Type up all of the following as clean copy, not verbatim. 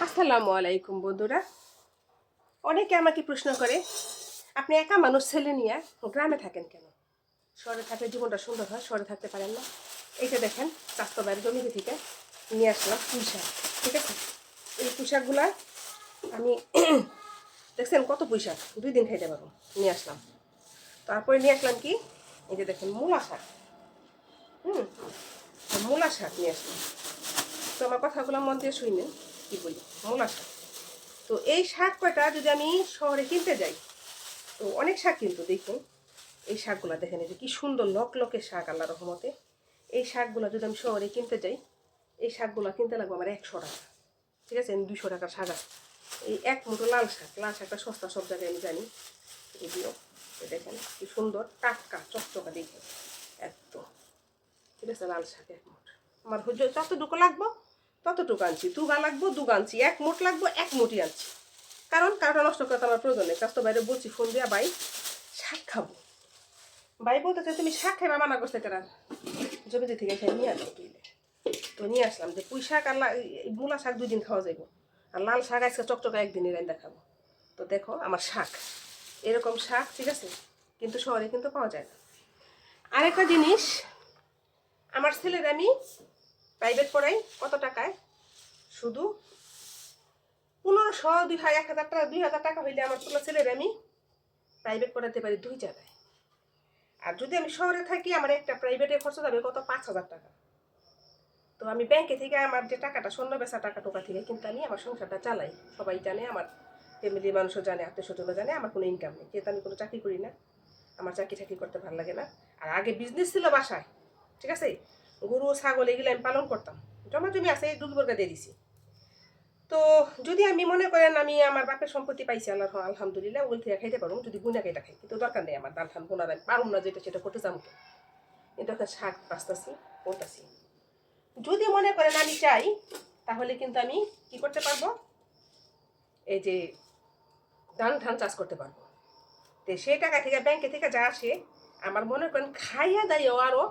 আসসালামু আলাইকুম বন্ধুরা। অনেকে আমাকে প্রশ্ন করে, আপনি একা মানুষ ছেলে নিয়ে গ্রামে থাকেন কেন? শহরে থাকলে জীবনটা সুন্দর হয়, শহরে থাকতে পারেন না। এইটা দেখেন, চাষতো বাড়ির জমিতে থেকে নিয়ে আসলাম পুঁই শাক। ঠিক আছে, এই পুঁই শাকগুলা আমি দেখছেন কত পুঁই শাক, 2 দিন খাইতে পারবো। নিয়ে আসলাম, তারপরে নিয়ে আসলাম কি, এই যে দেখেন মূলা শাক। মূলা শাক নিয়ে আসলাম। তো আমার কথাগুলো মন দিয়ে শুনেন কি বলি। মূলা শাক, তো এই শাক কয়টা যদি আমি শহরে কিনতে যাই, তো অনেক শাক কিন্তু দেখুন, এই শাকগুলো দেখেন, এই যে কি সুন্দর লকলকে শাক, আল্লাহ রহমতে। এই শাকগুলো যদি আমি শহরে কিনতে যাই, এই শাকগুলো কিনতে লাগবে আমার 100 টাকা। ঠিক আছে, 200 টাকার শাক আছে। এই এক মুঠো লাল শাক, লাল শাকটা সস্তা সব জায়গায় আমি জানি। এগুলো দেখেন কি সুন্দর টাটকা চকচকা দেখে এত। ঠিক আছে, লাল শাক 1 মুঠ আমার যতটুকু লাগবো ততটুকু আনছি। দুগা লাগবো দুগা আনছি, 1 মুঠ লাগবো 1 মুঠই আনছি। কারণ কারোটা নষ্ট করতে আমার প্রয়োজন নেই। স্বাস্থ্য বাইরে বলছি ফোন দিয়া, ভাই শাক খাবো। ভাই বলতেছে তুমি শাক খাইবা, মানা করতে কেনা জমিতে থেকে খাই নিয়ে আসবো তুইলে। তো নিয়ে আসলাম যে পুঁই শাক আর মূলা শাক 2 দিন খাওয়া যাইব, আর লাল শাক আজকে চকচকা একদিনই রান্না খাবো। তো দেখো আমার শাক, এরকম শাক, ঠিক আছে, কিন্তু শহরে কিন্তু পাওয়া যায় না। আরেকটা জিনিস, আমার ছেলের আমি প্রাইভেট পড়াই কত টাকায়, শুধু 1500, 2000, 1000 টাকা, 2000 টাকা হইলে আমার ছেলের আমি প্রাইভেট পড়াতে পারি 2 জায়গায়। আর যদি আমি শহরে থাকি, আমার একটা প্রাইভেটে খরচ যাবে কত, 5000 টাকা। তো আমি ব্যাংকে থেকে আমার যে টাকাটা, স্বর্ণ বেচা টাকা টোকা থেকে কিন্তু আমি আমার সংসারটা চালাই। সবাই জানে, আমার ফ্যামিলির মানুষও জানে, আত্মীয় স্বজনও জানে আমার কোনো ইনকাম নেই, যেহেতু আমি কোনো চাকরি করি না। আমার চাকরি করতে ভালো লাগে না। আর আগে বিজনেস ছিল বাসায়, ঠিক আছে, গরু ছাগল এগুলো আমি পালন করতাম, জমা জমি আছে, দুধ বর্গা দিয়ে দিছি। তো যদি আমি মনে করেন আমি আমার বাপের সম্পত্তি পাইছি, আল্লাহ আলহামদুলিল্লাহ, ওই থেকে খাইতে পারবো, যদি গুনা কেটা খাই, কিন্তু দরকার নেই আমার ডাল ঠান বোনার, আমি পারুম না যেটা সেটা করতে যাবো। কিন্তু এখন শাক বাঁচতেছি, করতেছি। যদি মনে করেন আমি চাই, তাহলে কিন্তু আমি কি করতে পারবো, এই যে ধান চাষ করতে পারবো। তো সেই টাকা থেকে ব্যাংকে থেকে যা আসে, আমার মনে করেন খাইয়া দাইও আরও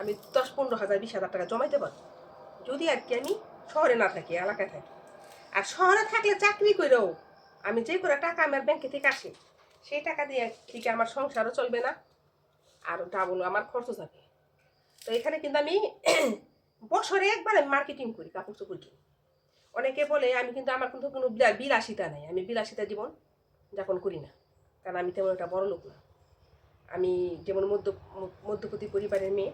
আমি 10-15,000, 20,000 টাকা জমাইতে পারবো, যদি আর কি আমি শহরে না থাকি, এলাকায় থাকি। আর শহরে থাকলে চাকরি করেও আমি যে করে টাকা আমার ব্যাংকে থেকে আসে, সেই টাকা দিয়ে থেকে আমার সংসারও চলবে না, আর ডাবল আমার খরচ যাবে। তো এখানে কিন্তু আমি বছরে একবার আমি মার্কেটিং করি, কাপড় চোপড় কিনি। অনেকে বলে আমি কিন্তু, আমার কিন্তু কোনো বিলাসিতা নেই, আমি বিলাসিতা জীবন যাপন করি না, কারণ আমি তেমন একটা বড় লোক না। আমি যেমন মধ্যপতি পরিবারের মেয়ে,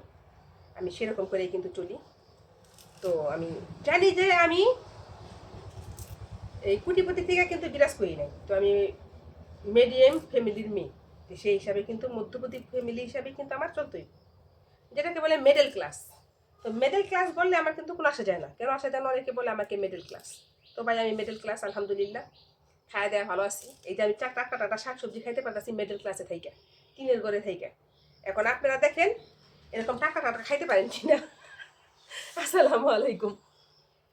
আমি সেরকম করেই কিন্তু চলি। তো আমি জানি যে আমি এই কোটিপতি থেকে কিন্তু বিরাজ করি নাই। তো আমি মিডিয়াম ফ্যামিলির মেয়ে, তো সেই হিসাবে কিন্তু মধ্যপতি ফ্যামিলি হিসাবে কিন্তু আমার চলতোই, যেটাকে বলে মিডল ক্লাস। তো মিডল ক্লাস বললে আমার কিন্তু কোনো আসা যায় না। কেন আসা যায় না, অনেকে বলে আমাকে মিডল ক্লাস। তো ভাই আমি মিডল ক্লাস, আলহামদুলিল্লাহ, খাওয়া দেওয়া ভালো আছি। এই যে আমি টাকা শাকসবজি খাইতে পারতেছি মিডল ক্লাসে থাইকা, টিনের ঘরে থাইকা। এখন আপনারা দেখেন এরকম টাকা খাইতে পারেন কিনা। আসসালামু আলাইকুম।